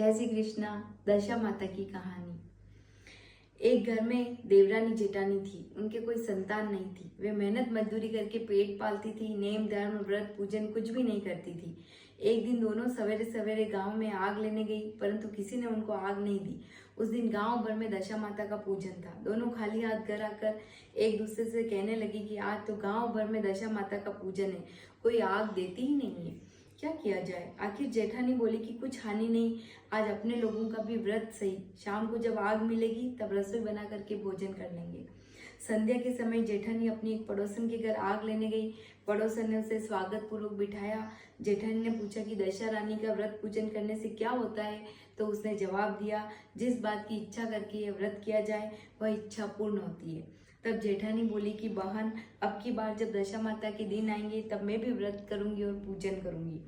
जय श्री कृष्णा। दशा माता की कहानी। एक घर में देवरानी जेठानी थी। उनके कोई संतान नहीं थी। वे मेहनत मजदूरी करके पेट पालती थी। नेम धर्म व्रत पूजन कुछ भी नहीं करती थी। एक दिन दोनों सवेरे सवेरे गांव में आग लेने गई, परंतु किसी ने उनको आग नहीं दी। उस दिन गांव भर में दशा माता का पूजन था। दोनों खाली हाथ घर आकर एक दूसरे से कहने लगी कि आज तो गांव भर में दशा माता का पूजन है, कोई आग देती ही नहीं है, क्या किया जाए। आखिर जेठानी बोली कि कुछ हानि नहीं, आज अपने लोगों का भी व्रत सही, शाम को जब आग मिलेगी तब रसोई बना करके भोजन कर लेंगे। संध्या के समय जेठानी अपनी एक पड़ोसन के घर आग लेने गई। पड़ोसन ने उसे स्वागत पूर्वक बिठाया। जेठानी ने पूछा कि दशा रानी का व्रत पूजन करने से क्या होता है, तो उसने जवाब दिया, जिस बात की इच्छा करके ये व्रत किया जाए वह इच्छा पूर्ण होती है। तब जेठानी बोली कि बहन, अब की बार जब दशा माता के दिन आएंगे तब मैं भी व्रत करूंगी और पूजन करूंगी।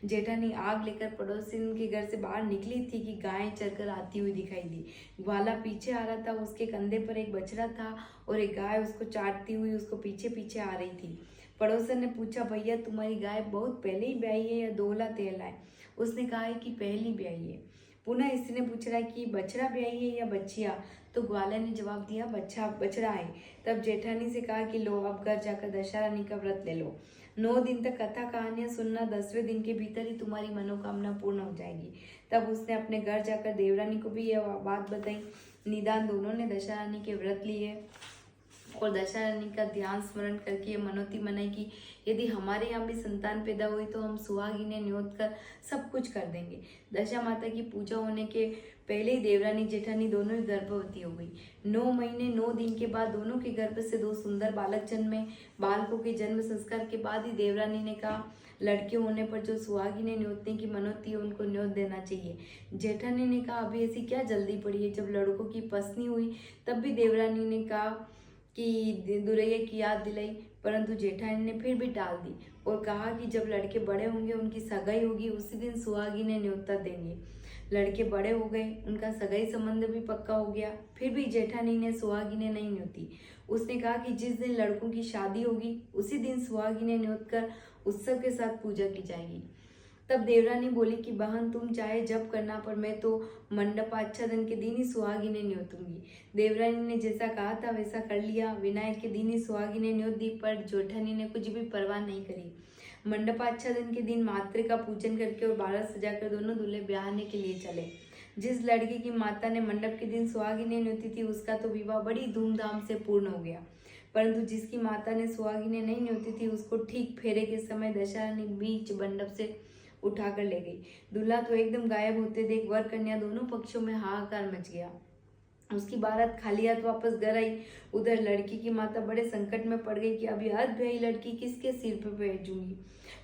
जेठानी आग लेकर पड़ोसिन के घर से बाहर निकली थी कि गाय चरकर आती हुई दिखाई दी। ग्वाला पीछे आ रहा था। उसके कंधे पर एक बछड़ा था और एक गाय उसको चाटती हुई उसको पीछे पीछे आ रही थी। पड़ोसन ने पूछा, भैया तुम्हारी गाय बहुत पहले ही ब्याई है या दोहला तेला है? उसने कहा है कि पहली ब्याई है। पुनः स्त्री ने पूछा कि बछड़ा ब्याई है या बच्चिया? तो ग्वाला ने जवाब दिया, बछड़ा है। तब जेठानी से कहा कि लो, अब घर जाकर दशा रानी का व्रत ले लो। 9 दिन तक कथा कहानियां सुनना, 10वें दिन के भीतर ही तुम्हारी मनोकामना पूर्ण हो जाएगी। तब उसने अपने घर जाकर देवरानी को भी यह बात बताई। निदान दोनों ने दशा रानी के व्रत लिए और दशा रानी का ध्यान स्मरण करके ये मनौती मनाई कि यदि हमारे यहाँ भी संतान पैदा हुई तो हम सुहागिनें न्योत कर सब कुछ कर देंगे। दशा माता की पूजा होने के पहले ही देवरानी जेठानी दोनों ही गर्भवती हो गई। 9 महीने 9 दिन के बाद दोनों के गर्भ से 2 सुंदर बालक जन्मे। बालकों के जन्म संस्कार के बाद ही देवरानी ने कहा, लड़के होने पर जो सुहागिनें न्योतने की मनौती है उनको न्योत देना चाहिए। जेठानी ने कहा, अभी ऐसी क्या जल्दी पड़ी है? जब लड़कों की पसनी हुई तब भी देवरानी ने कहा कि दुरैया की याद दिलाई, परंतु जेठानी ने फिर भी टाल दी और कहा कि जब लड़के बड़े होंगे, उनकी सगाई होगी, उसी दिन सुहागिनें न्योता देंगे। लड़के बड़े हो गए, उनका सगाई संबंध भी पक्का हो गया, फिर भी जेठानी ने सुहागिनें नहीं न्योती। उसने कहा कि जिस दिन लड़कों की शादी होगी उसी दिन सुहागिनें न्योत कर उत्सव के साथ पूजा की जाएगी। तब देवरानी बोली कि बहन, तुम चाहे जब करना, पर मैं तो मंडपाच्छादन के दिन ही सुहागिनें न्योतूंगी। देवरानी ने जैसा कहा था वैसा कर लिया। विनायक के दिन ही सुहागिनें न्योत दी, पर जेठानी ने कुछ भी परवाह नहीं करी। मंडपाच्छादन के दिन मातृ का पूजन करके और बारात सजाकर दोनों दूल्हे ब्याहने के लिए चले। जिस लड़की की माता ने मंडप के दिन सुहागिनें न्योती थी उसका तो विवाह बड़ी धूमधाम से पूर्ण हो गया, परंतु जिसकी माता ने सुहागिनें नहीं न्योती थी उसको ठीक फेरे के समय दशा रानी बीच मंडप से उठाकर ले गई। दूल्हा तो एकदम गायब होते देख वर कन्या दोनों पक्षों में हाहाकार मच गया। उसकी बारात खाली हाथ वापस घर आई। उधर लड़की की माता बड़े संकट में पड़ गई कि अभी अधब्याही लड़की किसके सिर पर भेजूंगी।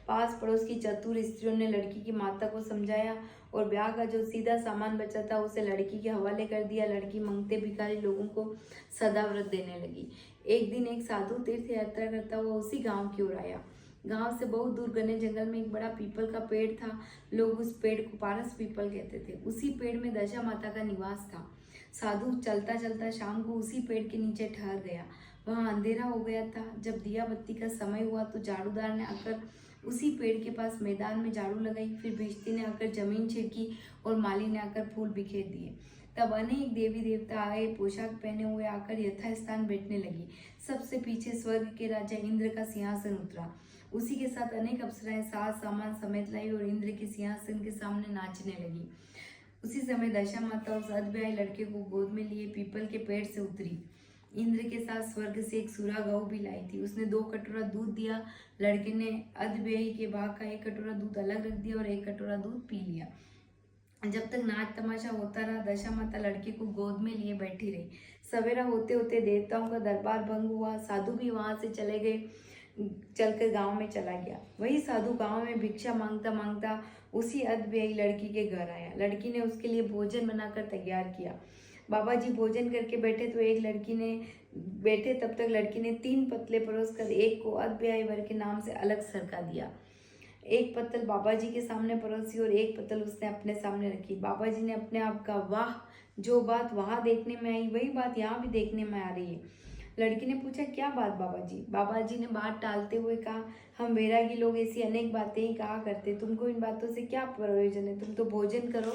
पास पड़ोस की चतुर स्त्रियों ने लड़की की माता को समझाया और ब्याह का जो सीधा सामान बचा था उसे लड़की के हवाले कर दिया। लड़की मंगते भिखारी लोगों को सदा व्रत देने लगी। एक दिन एक साधु तीर्थ यात्रा करता हुआ उसी गांव की ओर आया। गांव से बहुत दूर घने जंगल में एक बड़ा पीपल का पेड़ था। लोग उस पेड़ को पारस पीपल कहते थे। उसी पेड़ में दशा माता का निवास था। साधु चलता चलता शाम को उसी पेड़ के नीचे ठहर गया। वहां अंधेरा हो गया था। जब दिया बत्ती का समय हुआ तो झाड़ूदार ने आकर उसी पेड़ के पास मैदान में झाड़ू लगाई। फिर भिश्ती ने आकर जमीन छिड़की और माली ने आकर फूल बिखेर दिए। तब अनेक देवी देवता आए, पोशाक पहने हुए आकर यथास्थान बैठने लगी। सबसे पीछे स्वर्ग के राजा इंद्र का सिंहासन उतरा। उसी के साथ अनेक अप्सराएं साज सामान समेत लाई और इंद्र के सिंहासन के सामने नाचने लगी। उसी समय दशा माता उस अधब्याही लड़के को गोद में लिए पीपल के पेड़ से उतरी। इंद्र के साथ स्वर्ग से एक सूरा गौ भी लाई थी। उसने 2 कटोरा दूध दिया। लड़के ने अधब्याही के भाग का 1 कटोरा दूध अलग रख दिया और 1 कटोरा दूध पी लिया। जब तक नाच तमाशा होता रहा, दशा माता लड़के को गोद में लिए बैठी रही। सवेरा होते होते देवताओं का दरबार भंग हुआ। साधु भी वहां से चले गए, चलकर गांव में चला गया। वही साधु गांव में भिक्षा मांगता मांगता उसी अधब्याही लड़की के घर आया। लड़की ने उसके लिए भोजन बनाकर तैयार किया। बाबा जी भोजन करके बैठे तो एक लड़की ने बैठे तब तक लड़की ने 3 पतले परोस कर एक को अधब्याही वर के नाम से अलग सरका दिया। एक पत्तल बाबा जी के सामने परोसी और एक पत्तल उसने अपने सामने रखी। बाबा जी ने अपने आप का, वाह, जो बात वहां देखने में आई वही बात यहाँ भी देखने में आ रही है। लड़की ने पूछा, क्या बात बाबा जी? बाबा जी ने बात टालते हुए कहा, हम वैरागी लोग ऐसी अनेक बातें ही कहा करते, तुमको इन बातों से क्या प्रयोजन है? तुम तो भोजन करो।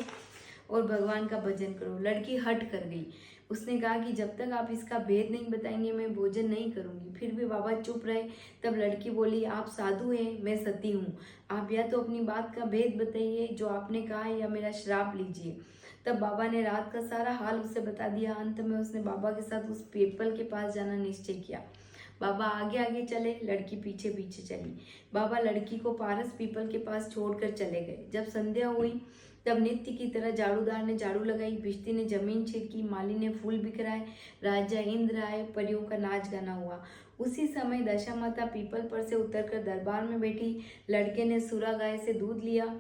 और भगवान का भजन करो। लड़की हट कर गई। उसने कहा कि जब तक आप इसका भेद नहीं बताएंगे मैं भोजन नहीं करूंगी। फिर भी बाबा चुप रहे। तब लड़की बोली, आप साधु हैं, मैं सती हूँ। आप या तो अपनी बात का भेद बताइए जो आपने कहा है, या मेरा श्राप लीजिए। तब बाबा ने रात का सारा हाल उसे बता दिया। अंत में उसने बाबा के साथ उस पीपल के पास जाना निश्चय किया। बाबा आगे आगे चले, लड़की पीछे पीछे चली। बाबा लड़की को पारस पीपल के पास छोड़कर चले गए। जब संध्या हुई तब नित्य की तरह झाड़ूदार ने झाड़ू लगाई, भिश्ती ने जमीन छिड़की, माली ने फूल बिखराए, राजा इंद्र आए, परियों का नाच गाना हुआ। उसी समय दशा माता पीपल पर से उतरकर दरबार में बैठी। लड़के ने सुरा गाय से दूध लिया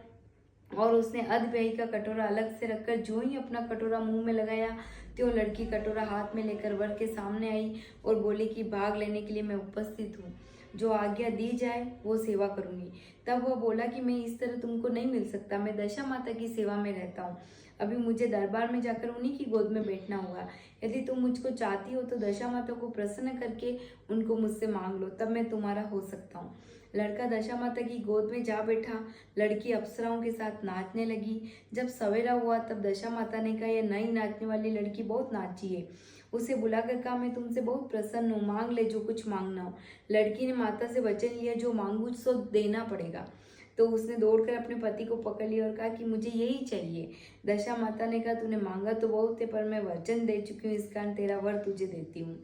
और उसने अधव्ययी का कटोरा अलग से रखकर जो ही अपना कटोरा मुंह में लगाया, त्यों लड़की कटोरा हाथ में लेकर वर के सामने आई और बोली कि भाग लेने के लिए मैं उपस्थित हूँ, जो आज्ञा दी जाए वो सेवा करूंगी। तब वह बोला कि मैं इस तरह तुमको नहीं मिल सकता, मैं दशा माता की सेवा में रहता हूँ। अभी मुझे दरबार में जाकर उन्हीं की गोद में बैठना होगा। यदि तुम मुझको चाहती हो तो दशा माता को प्रसन्न करके उनको मुझसे मांग लो, तब मैं तुम्हारा हो सकता हूँ। लड़का दशा माता की गोद में जा बैठा। लड़की अप्सराओं के साथ नाचने लगी। जब सवेरा हुआ तब दशा माता ने कहा, यह नई नाचने वाली लड़की बहुत नाची है। उसे बुलाकर कहा, मैं तुमसे बहुत प्रसन्न हूँ, मांग ले जो कुछ मांगना हो। लड़की ने माता से वचन लिया, जो मांगू सो देना पड़ेगा। तो उसने दौड़कर अपने पति को पकड़ लिया और कहा कि मुझे यही चाहिए। दशा माता ने कहा, तूने मांगा तो बहुत है, पर मैं वचन दे चुकी हूँ, इस कारण तेरा वर तुझे देती हूँ।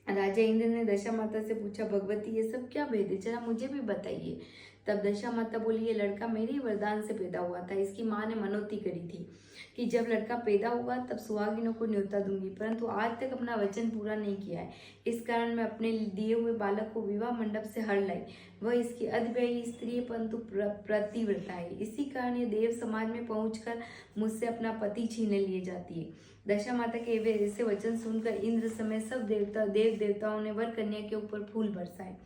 राजा इंद्र ने दशा माता से पूछा, भगवती ये सब क्या भेद है, जरा मुझे भी बताइए। तब दशा माता बोली, ये लड़का मेरे ही वरदान से पैदा हुआ था। इसकी माँ ने मनौती करी थी कि जब लड़का पैदा हुआ तब सुहागिनों को न्योता दूंगी, परंतु आज तक अपना वचन पूरा नहीं किया है। इस कारण मैं अपने दिए हुए बालक को विवाह मंडप से हर लाई। वह इसकी अधव्ययी स्त्री है, परंतु प्रतिव्रता है। इसी कारण ये देव समाज में पहुंचकर मुझसे अपना पति छीने लिए जाती है। दशा माता के वे ऐसे वचन सुनकर इंद्र समेत सब देव देवताओं ने वर कन्या के ऊपर फूल बरसाए।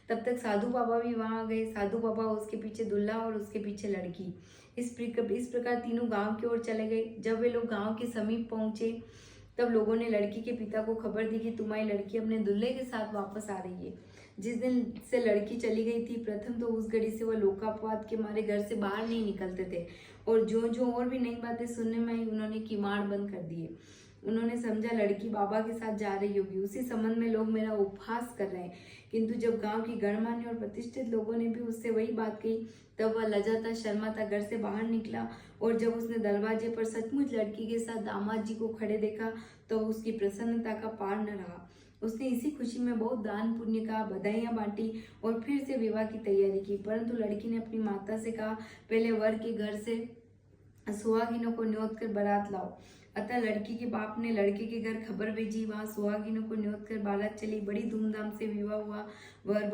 तब तक साधु बाबा भी वहां आ गए। साधु बाबा, उसके पीछे दुल्हा और उसके पीछे लड़की। इस प्रकार तीनों गांव की ओर चले गए। जब वे लोग गांव के समीप पहुंचे तब लोगों ने लड़की के पिता को खबर दी कि तुम्हारी लड़की अपने दूल्हे के साथ वापस आ रही है। जिस दिन से लड़की चली गई थी, प्रथम तो उस घड़ी से वह लोकापवाद के मारे घर से बाहर नहीं निकलते थे, और जो जो और भी नई बातें सुनने में आई उन्होंने किमाड़ बंद कर दिए। उन्होंने समझा लड़की बाबा के साथ जा रही होगी। उसी संबंध में लोग मेरा उपहास कर रहे हैं। किंतु जब गांव की गणमान्य और प्रतिष्ठित लोगों ने भी उससे वही बात कही, तब वह लजाता शर्माता घर से बाहर निकला। और जब उसने दरवाजे पर सचमुच लड़की के साथ दामाद जी को खड़े देखा तो उसकी प्रसन्नता का पार न रहा। उसने इसी खुशी में बहुत दान पुण्य का, बधाइयां बांटी और फिर से विवाह की तैयारी की। परंतु लड़की ने अपनी माता से कहा, पहले वर के घर से सुहागिनों को न्योत कर बारात लाओ। अतः लड़की के बाप ने लड़के के घर खबर भेजी। वहां सुहागिनों को न्योत कर बारात चली। बड़ी धूमधाम से विवाह हुआ। वर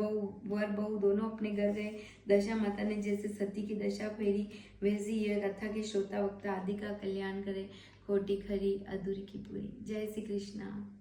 बहू दोनों अपने घर गए। दशा माता ने जैसे सती की दशा फेरी, वैसी यह कथा के श्रोता वक्ता आदि का कल्याण करे। खोटी खरी अधूरी की पूरी। जय श्री कृष्णा।